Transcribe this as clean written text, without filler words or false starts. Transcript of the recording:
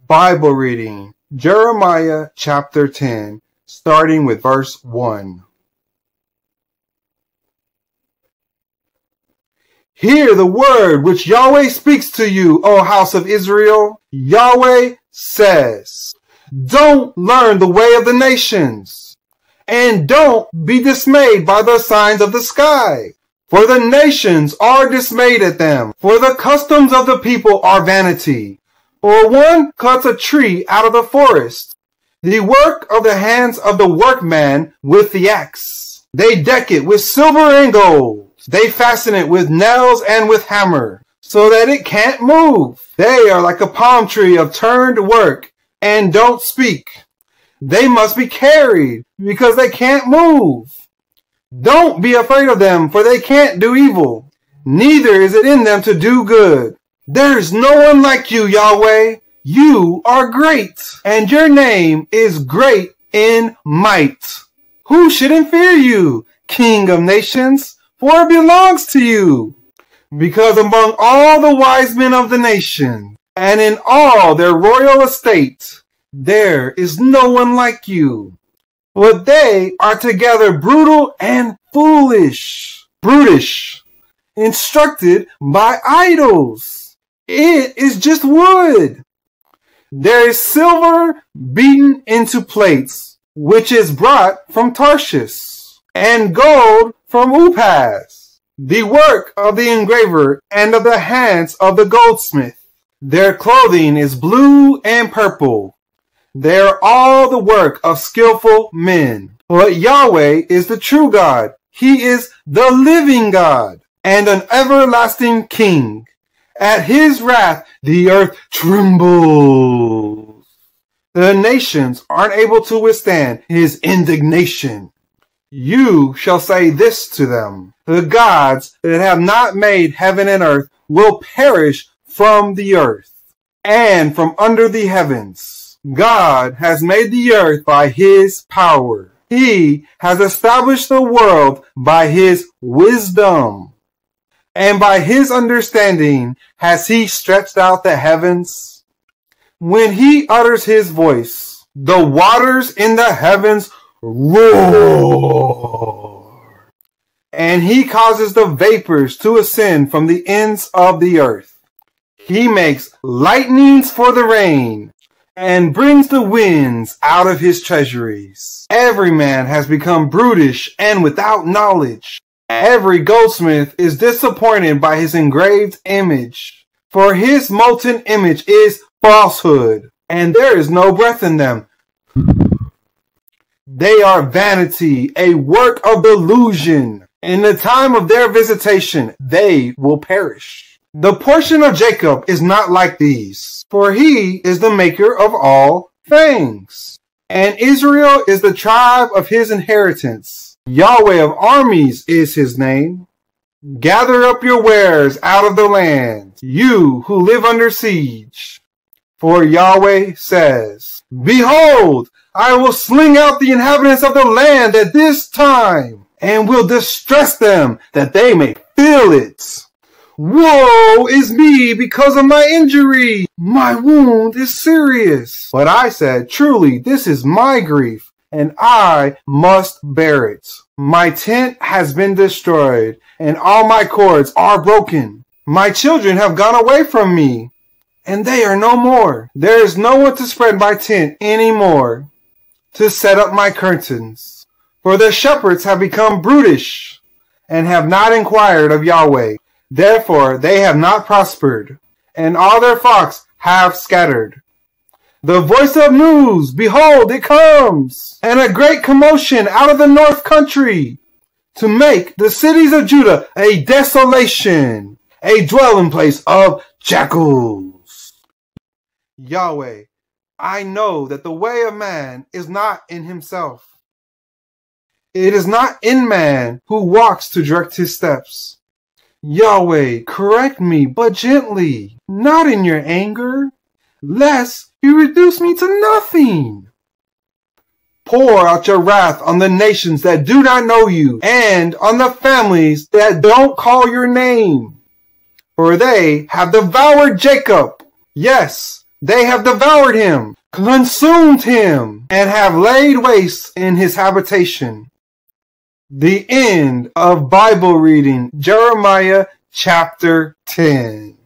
Bible reading, Jeremiah chapter 10, starting with verse 1. Hear the word which Yahweh speaks to you, O house of Israel. Yahweh says, don't learn the way of the nations, and don't be dismayed by the signs of the sky. For the nations are dismayed at them, for the customs of the people are vanity. For one cuts a tree out of the forest, the work of the hands of the workman with the axe. They deck it with silver and gold. They fasten it with nails and with hammer, so that it can't move. They are like a palm tree of turned work, and don't speak. They must be carried, because they can't move. Don't be afraid of them, for they can't do evil. Neither is it in them to do good. There is no one like you, Yahweh. You are great, and your name is great in might. Who shouldn't fear you, King of nations? For it belongs to you. Because among all the wise men of the nation, and in all their royal estate, there is no one like you. But they are together brutal and foolish, brutish, instructed by idols. It is just wood. There is silver beaten into plates, which is brought from Tarshish, and gold from Upaz, the work of the engraver and of the hands of the goldsmith. Their clothing is blue and purple. They are all the work of skillful men. But Yahweh is the true God. He is the living God and an everlasting King. At his wrath, the earth trembles. The nations aren't able to withstand his indignation. You shall say this to them: the gods that have not made heaven and earth will perish from the earth and from under the heavens. God has made the earth by his power. He has established the world by his wisdom. And by his understanding has he stretched out the heavens. When he utters his voice, the waters in the heavens roar. And he causes the vapors to ascend from the ends of the earth. He makes lightnings for the rain and brings the winds out of his treasuries. Every man has become brutish and without knowledge. Every goldsmith is disappointed by his engraved image, for his molten image is falsehood, and there is no breath in them. They are vanity, a work of delusion. In the time of their visitation, they will perish. The portion of Jacob is not like these, for he is the maker of all things, and Israel is the tribe of his inheritance. Yahweh of armies is his name. Gather up your wares out of the land, you who live under siege. For Yahweh says, behold, I will sling out the inhabitants of the land at this time, and will distress them that they may feel it. Woe is me because of my injury. My wound is serious. But I said, truly, this is my grief, and I must bear it. My tent has been destroyed, and all my cords are broken. My children have gone away from me, and they are no more. There is no one to spread my tent any more, to set up my curtains. For the shepherds have become brutish, and have not inquired of Yahweh. Therefore they have not prospered, and all their flocks have scattered. The voice of news, behold, it comes, and a great commotion out of the north country, to make the cities of Judah a desolation, a dwelling place of jackals. Yahweh, I know that the way of man is not in himself. It is not in man who walks to direct his steps. Yahweh, correct me, but gently, not in your anger, lest you reduce me to nothing. Pour out your wrath on the nations that do not know you, and on the families that don't call your name. For they have devoured Jacob. Yes, They have devoured him, consumed him, and have laid waste in his habitation. The end of Bible reading, Jeremiah chapter 10.